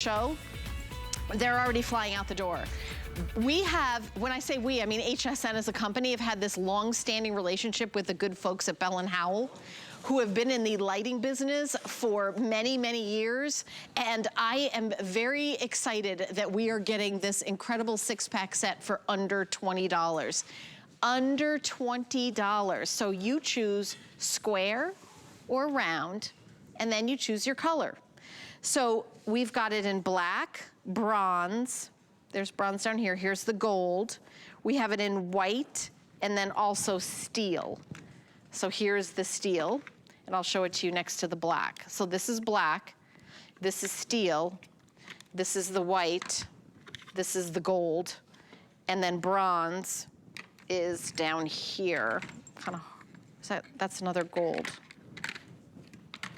show, they're already flying out the door. We have, when I say we, I mean HSN as a company have had this long-standing relationship with the good folks at Bell & Howell, who have been in the lighting business for many, many years. And I am very excited that we are getting this incredible 6-pack set for under $20. Under $20. So you choose square or round, and then you choose your color. So we've got it in black, bronze. There's bronze down here. Here's the gold. We have it in white and then also steel. So here's the steel, and I'll show it to you next to the black. So this is black, this is steel, this is the white, this is the gold, and then bronze is down here. Kind of, that's another gold.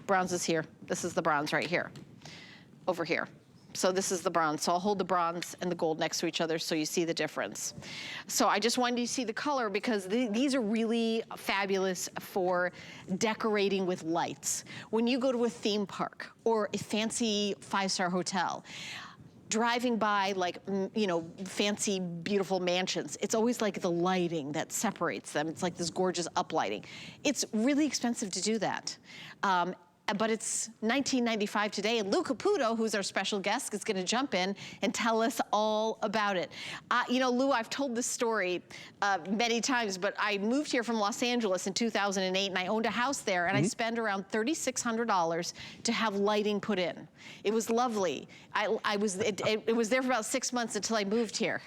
Bronze is here. This is the bronze right here, over here. So this is the bronze. So I'll hold the bronze and the gold next to each other so you see the difference. So I just wanted you to see the color because these are really fabulous for decorating with lights. When you go to a theme park or a fancy 5-star hotel, driving by like, you know, fancy, beautiful mansions, it's always like the lighting that separates them. It's like this gorgeous uplighting. It's really expensive to do that. But it's $19.95 today, and Lou Caputo, who's our special guest, is gonna jump in and tell us all about it. You know, Lou, I've told this story many times, but I moved here from Los Angeles in 2008, and I owned a house there, and I spent around $3,600 to have lighting put in. It was lovely. It was there for about 6 months until I moved here.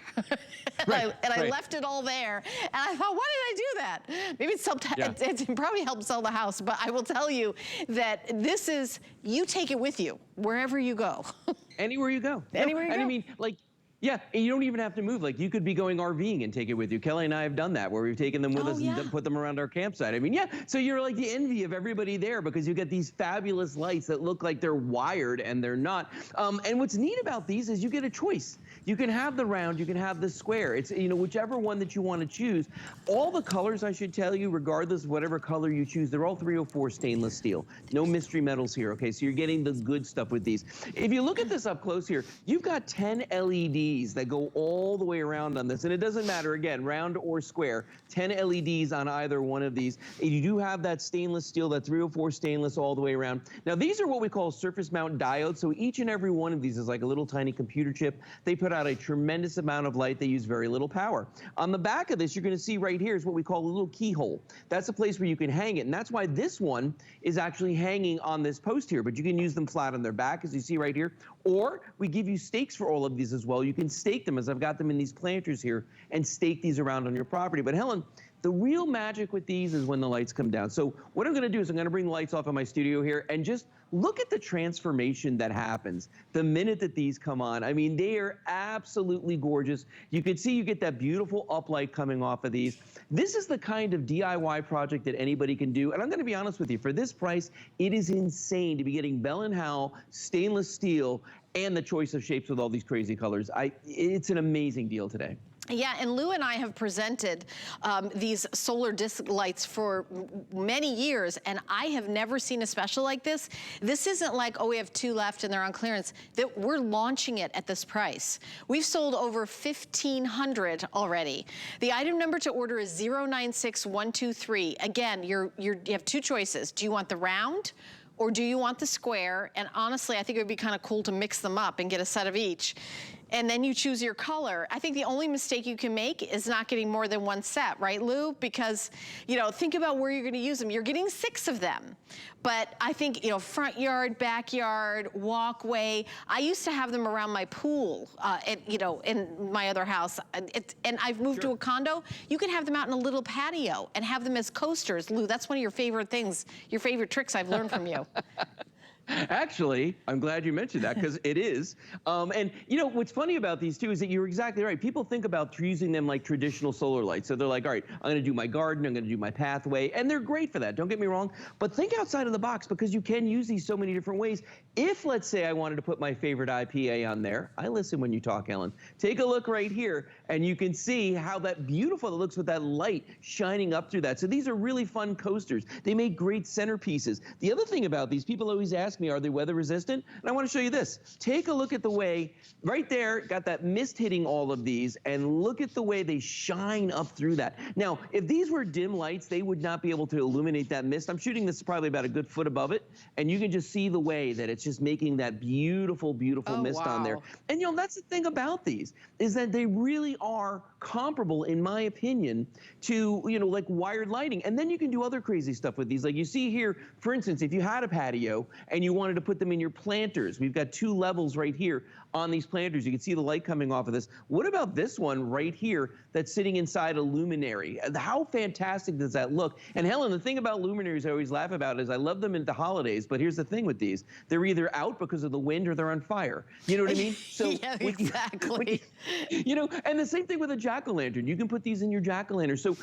I left it all there, and I thought, why did I do that? Maybe it probably helped sell the house, but I will tell you that this is, you take it with you wherever you go. Anywhere you go. Anywhere you go. And I mean, like, yeah, and you don't even have to move. Like, you could be going RVing and take it with you. Kelly and I have done that, where we've taken them with us and put them around our campsite. I mean, yeah, so you're like the envy of everybody there because you get these fabulous lights that look like they're wired and they're not. And what's neat about these is you get a choice. You can have the round, you can have the square. It's, you know, whichever one that you want to choose. All the colors, I should tell you, regardless of whatever color you choose, they're all 304 stainless steel. No mystery metals here, okay? So you're getting the good stuff with these. If you look at this up close here, you've got 10 LEDs that go all the way around on this. And it doesn't matter, again, round or square, 10 LEDs on either one of these. And you do have that stainless steel, that 304 stainless all the way around. Now, these are what we call surface mount diodes. So each and every one of these is like a little tiny computer chip. They put out a tremendous amount of light. They use very little power. On the back of this, you're going to see right here is what we call a little keyhole. That's a place where you can hang it. And that's why this one is actually hanging on this post here. But you can use them flat on their back, as you see right here. Or we give you stakes for all of these as well. You can stake them, as I've got them in these planters here, and stake these around on your property. But Helen, the real magic with these is when the lights come down. So what I'm gonna do is I'm gonna bring the lights off in my studio here and just look at the transformation that happens the minute that these come on. I mean, they are absolutely gorgeous. You can see you get that beautiful uplight coming off of these. This is the kind of DIY project that anybody can do. And I'm gonna be honest with you, for this price, it is insane to be getting Bell & Howell stainless steel and the choice of shapes with all these crazy colors. It's an amazing deal today. Yeah, and Lou and I have presented these solar disc lights for many years, and I have never seen a special like this. This isn't like, oh, we have 2 left and they're on clearance. We're launching it at this price. We've sold over 1,500 already. The item number to order is 096123. Again, you have 2 choices. Do you want the round, or do you want the square? And honestly, I think it would be kind of cool to mix them up and get a set of each. And then you choose your color. I think the only mistake you can make is not getting more than 1 set, right, Lou? Because, you know, think about where you're gonna use them. You're getting 6 of them. But I think, you know, front yard, backyard, walkway. I used to have them around my pool, you know, in my other house. And I've moved to a condo. You can have them out in a little patio and have them as coasters. Lou, that's one of your favorite things, your favorite tricks I've learned from you. Actually, I'm glad you mentioned that because it is. And you know, what's funny about these too is that you're exactly right. People think about using them like traditional solar lights. So they're like, all right, I'm gonna do my garden, I'm gonna do my pathway, and they're great for that, don't get me wrong. But think outside of the box because you can use these so many different ways. If, let's say, I wanted to put my favorite IPA on there, I listen when you talk, Ellen. Take a look right here, and you can see how that beautiful it looks with that light shining up through that. So these are really fun coasters. They make great centerpieces. The other thing about these, people always ask asked me, are they weather resistant? And I want to show you this. Take a look at the way, right there, got that mist hitting all of these, and look at the way they shine up through that. Now, if these were dim lights, they would not be able to illuminate that mist. I'm shooting this probably about a good foot above it, and you can just see the way that it's just making that beautiful, beautiful mist on there. And that's the thing about these, is that they really are comparable, in my opinion, to, like wired lighting. And then you can do other crazy stuff with these. Like you see here, for instance, if you had a patio and you wanted to put them in your planters, we've got 2 levels right here on these planters. You can see the light coming off of this. What about this one right here that's sitting inside a luminary? How fantastic does that look? And Helen, the thing about luminaries I always laugh about is I love them at the holidays, but here's the thing with these. They're either out because of the wind or they're on fire. You know what I mean? So yeah, exactly. And the same thing with a jack-o'-lantern. You can put these in your jack-o'-lantern. So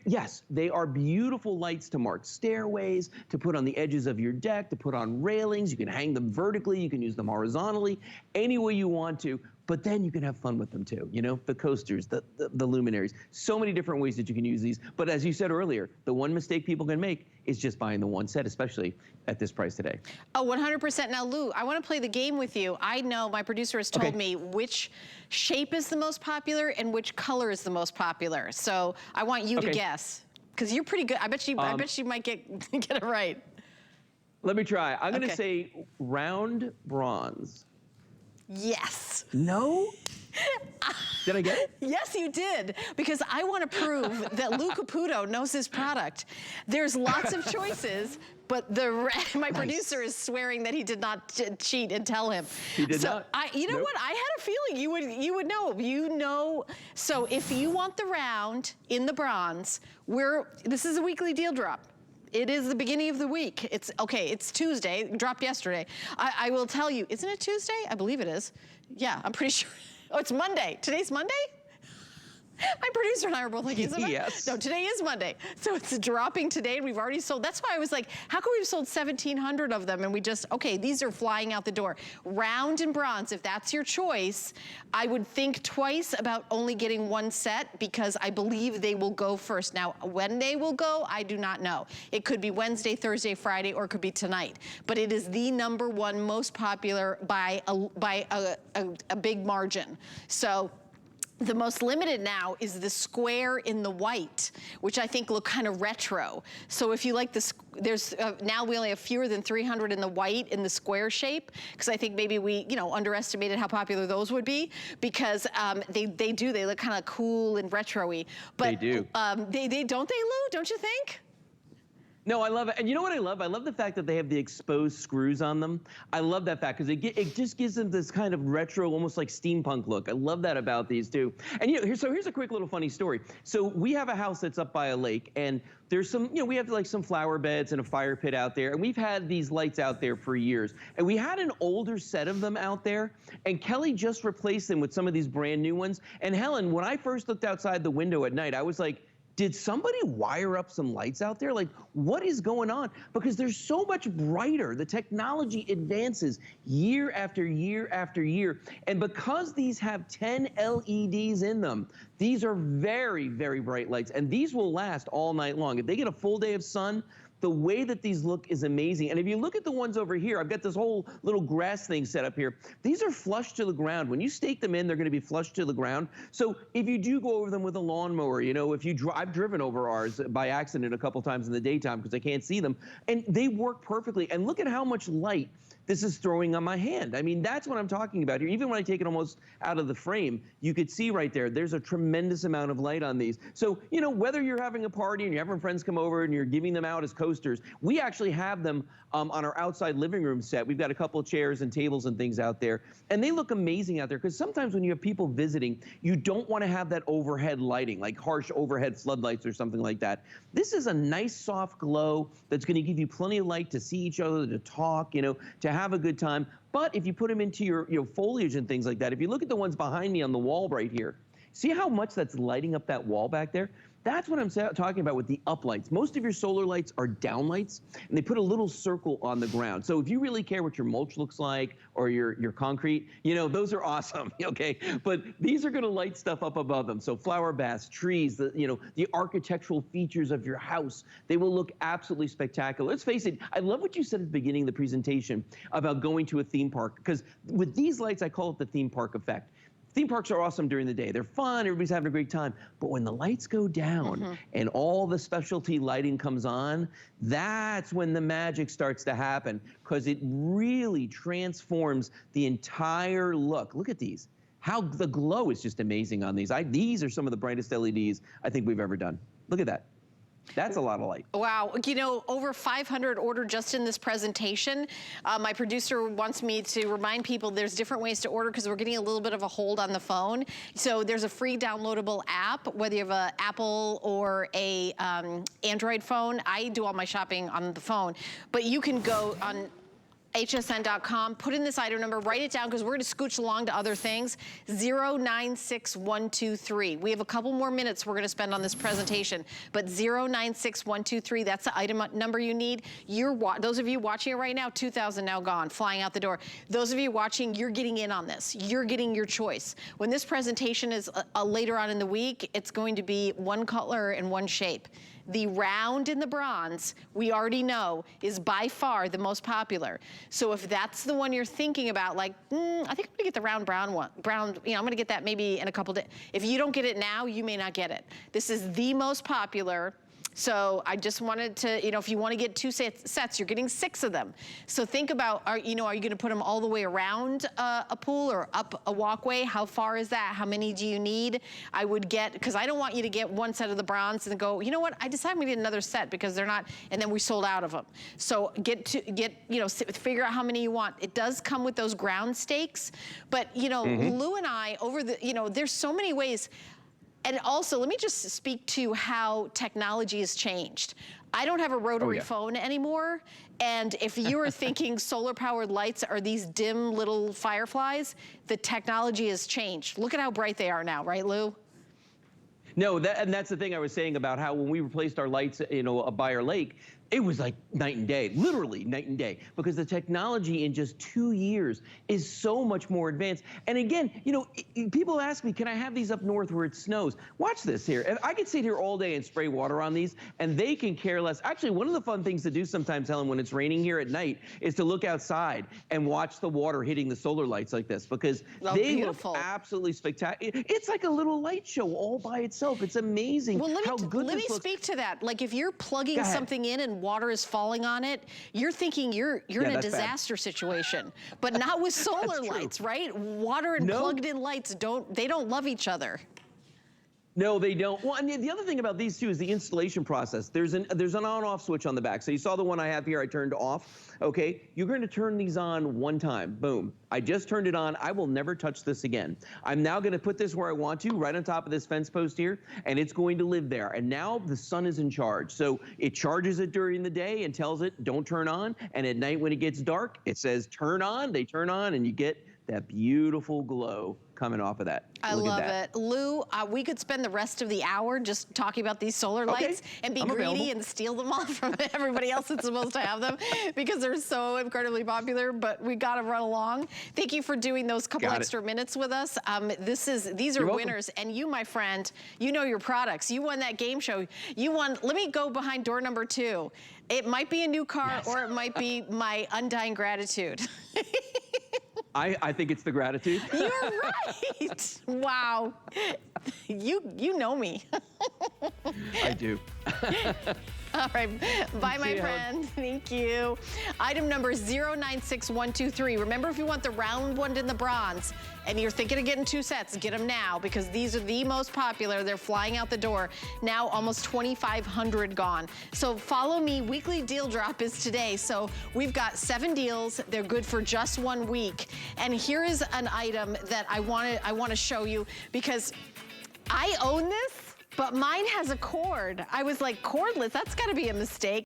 yes, they are beautiful lights to mark stairways, to put on the edges of your deck, to put on railings. You can hang them vertically. You can use them horizontally, any way you want to. But then you can have fun with them too, the coasters, the luminaries. So many different ways that you can use these. But as you said earlier, the one mistake people can make is just buying the one set, especially at this price today. Oh, 100%. Now, Lou, I want to play the game with you. I know my producer has told me which shape is the most popular and which color is the most popular. So I want you to guess, because you're pretty good. I bet you might get it right. Let me try. I'm going to say round bronze. Yes. No? Did I get it? Yes, you did, because I want to prove that Lou Caputo knows his product. There's lots of choices, but my producer is swearing that he did not cheat and tell him. He did not. You know what? I had a feeling you would know. So if you want the round in the bronze, this is a weekly deal drop. It is the beginning of the week. It's Tuesday, it dropped yesterday. I will tell you, isn't it Tuesday? I believe it is. Yeah, I'm pretty sure. Oh, it's Monday. Today's Monday? My producer and I were both like, is it Monday? Yes. No, today is Monday. So it's dropping today, and we've already sold. That's why I was like, how come we've sold 1,700 of them? And we just, these are flying out the door. Round and bronze, if that's your choice, I would think twice about only getting one set, because I believe they will go first. Now, when they will go, I do not know. It could be Wednesday, Thursday, Friday, or it could be tonight. But it is the #1 most popular by a big margin. So the most limited now is the square in the white, which I think look kind of retro. So if you like this, now we only have fewer than 300 in the white in the square shape, because I think maybe we underestimated how popular those would be, because they look kind of cool and retro-y. But they do. They don't they, Lou? Don't you think? No, I love it. And you know what I love? I love the fact that they have the exposed screws on them. I love that fact, because it just gives them this kind of retro, almost like steampunk look. I love that about these too. And here's a quick little funny story. So we have a house that's up by a lake, and there's some, we have like some flower beds and a fire pit out there, and we've had these lights out there for years. And we had an older set of them out there, and Kelly just replaced them with some of these brand new ones. And Helen, when I first looked outside the window at night, I was like, did somebody wire up some lights out there? Like, what is going on? Because they're so much brighter. The technology advances year after year after year. And because these have 10 LEDs in them, these are very, very bright lights. And these will last all night long. If they get a full day of sun, the way that these look is amazing. And if you look at the ones over here, I've got this whole little grass thing set up here. These are flush to the ground. When you stake them in, they're going to be flush to the ground. So if you do go over them with a lawnmower, I've driven over ours by accident a couple times in the daytime because I can't see them, and they work perfectly. And look at how much light this is throwing on my hand. I mean, that's what I'm talking about here. Even when I take it almost out of the frame, you could see right there, there's a tremendous amount of light on these. So, whether you're having a party and you're having friends come over and you're giving them out as coasters, we actually have them on our outside living room set. We've got a couple of chairs and tables and things out there, and they look amazing out there, because sometimes when you have people visiting, you don't want to have that overhead lighting, like harsh overhead floodlights or something like that. This is a nice soft glow that's going to give you plenty of light to see each other, to talk, to have a good time. But if you put them into your foliage and things like that, if you look at the ones behind me on the wall right here, See how much that's lighting up that wall back there? That's what I'm talking about with the up lights. Most of your solar lights are down lights, and they put a little circle on the ground. So if you really care what your mulch looks like or your concrete, you know, those are awesome, okay? But these are gonna light stuff up above them. So flower baths, trees, the architectural features of your house, they will look absolutely spectacular. Let's face it, I love what you said at the beginning of the presentation about going to a theme park, because with these lights, I call it the theme park effect. Theme parks are awesome during the day. They're fun, everybody's having a great time. But when the lights go down and all the specialty lighting comes on, that's when the magic starts to happen, because it really transforms the entire look. Look at these. How the glow is just amazing on these. These are some of the brightest LEDs I think we've ever done. Look at that. That's a lot of light. Wow, you know, over 500 ordered just in this presentation. My producer wants me to remind people there's different ways to order because we're getting a little bit of a hold on the phone. So there's a free downloadable app, whether you have an Apple or a Android phone. I do all my shopping on the phone, but you can go on hsn.com, put in this item number, write it down because we're going to scooch along to other things. 096123. We have a couple more minutes we're going to spend on this presentation, but 096123, that's the item number you need. Those of you watching it right now, 2,000 now gone, flying out the door. Those of you watching, you're getting in on this. You're getting your choice. When this presentation is later on in the week, it's going to be one color and one shape. The round in the bronze, we already know, is by far the most popular. So if that's the one you're thinking about, like, I think I'm gonna get the round brown one. I'm gonna get that maybe in a couple days. If you don't get it now, you may not get it. This is the most popular. So I just wanted to, if you want to get 2 sets, you're getting 6 of them. So think about, are you gonna put them all the way around a pool or up a walkway? How far is that? How many do you need? I would get, because I don't want you to get one set of the bronze and go, you know what, I decided we need another set because they're not, and then we sold out of them. So figure out how many you want. It does come with those ground stakes, but Lou and I, there's so many ways. And also, let me just speak to how technology has changed. I don't have a rotary phone anymore, and if you were thinking solar-powered lights are these dim little fireflies, the technology has changed. Look at how bright they are now, right, Lou? No, and that's the thing I was saying about how when we replaced our lights, by our lake, it was like night and day, literally night and day, because the technology in just 2 years is so much more advanced. And again, people ask me, can I have these up north where it snows? Watch this here. I could sit here all day and spray water on these, and they can care less. Actually, one of the fun things to do sometimes, Helen, when it's raining here at night, is to look outside and watch the water hitting the solar lights like this, because they look absolutely spectacular. It's like a little light show all by itself. It's amazing how good this looks. Let me speak to that. Like if you're plugging something in and water is falling on it, you're thinking you're in a disaster situation, but not with solar lights, right? Water and plugged in lights don't love each other. No, they don't. Well, and the other thing about these too is the installation process. There's an on-off switch on the back. So you saw the one I have here, I turned off. Okay, you're going to turn these on one time. Boom. I just turned it on. I will never touch this again. I'm now going to put this where I want to, right on top of this fence post here, and it's going to live there. And now the sun is in charge. So it charges it during the day and tells it don't turn on. And at night when it gets dark, it says turn on. They turn on, and you get that beautiful glow coming off of that. I love it. Lou, we could spend the rest of the hour just talking about these solar lights and be greedy and steal them all from everybody else that's supposed to have them because they're so incredibly popular, but we got to run along. Thank you for doing those couple extra minutes with us. These are winners, and you, my friend, you know your products. You won that game show. You won. Let me go behind door number 2. It might be a new car or it might be my undying gratitude. I think it's the gratitude. You're right. Wow. You know me. I do. All right. Bye, my friend. Thank you. Item number 096123. Remember, if you want the round one in the bronze and you're thinking of getting 2 sets, get them now because these are the most popular. They're flying out the door. Now almost 2,500 gone. So follow me. Weekly deal drop is today. So we've got 7 deals. They're good for just 1 week. And here is an item that I want to show you because I own this, but mine has a cord. I was like, cordless, that's gotta be a mistake.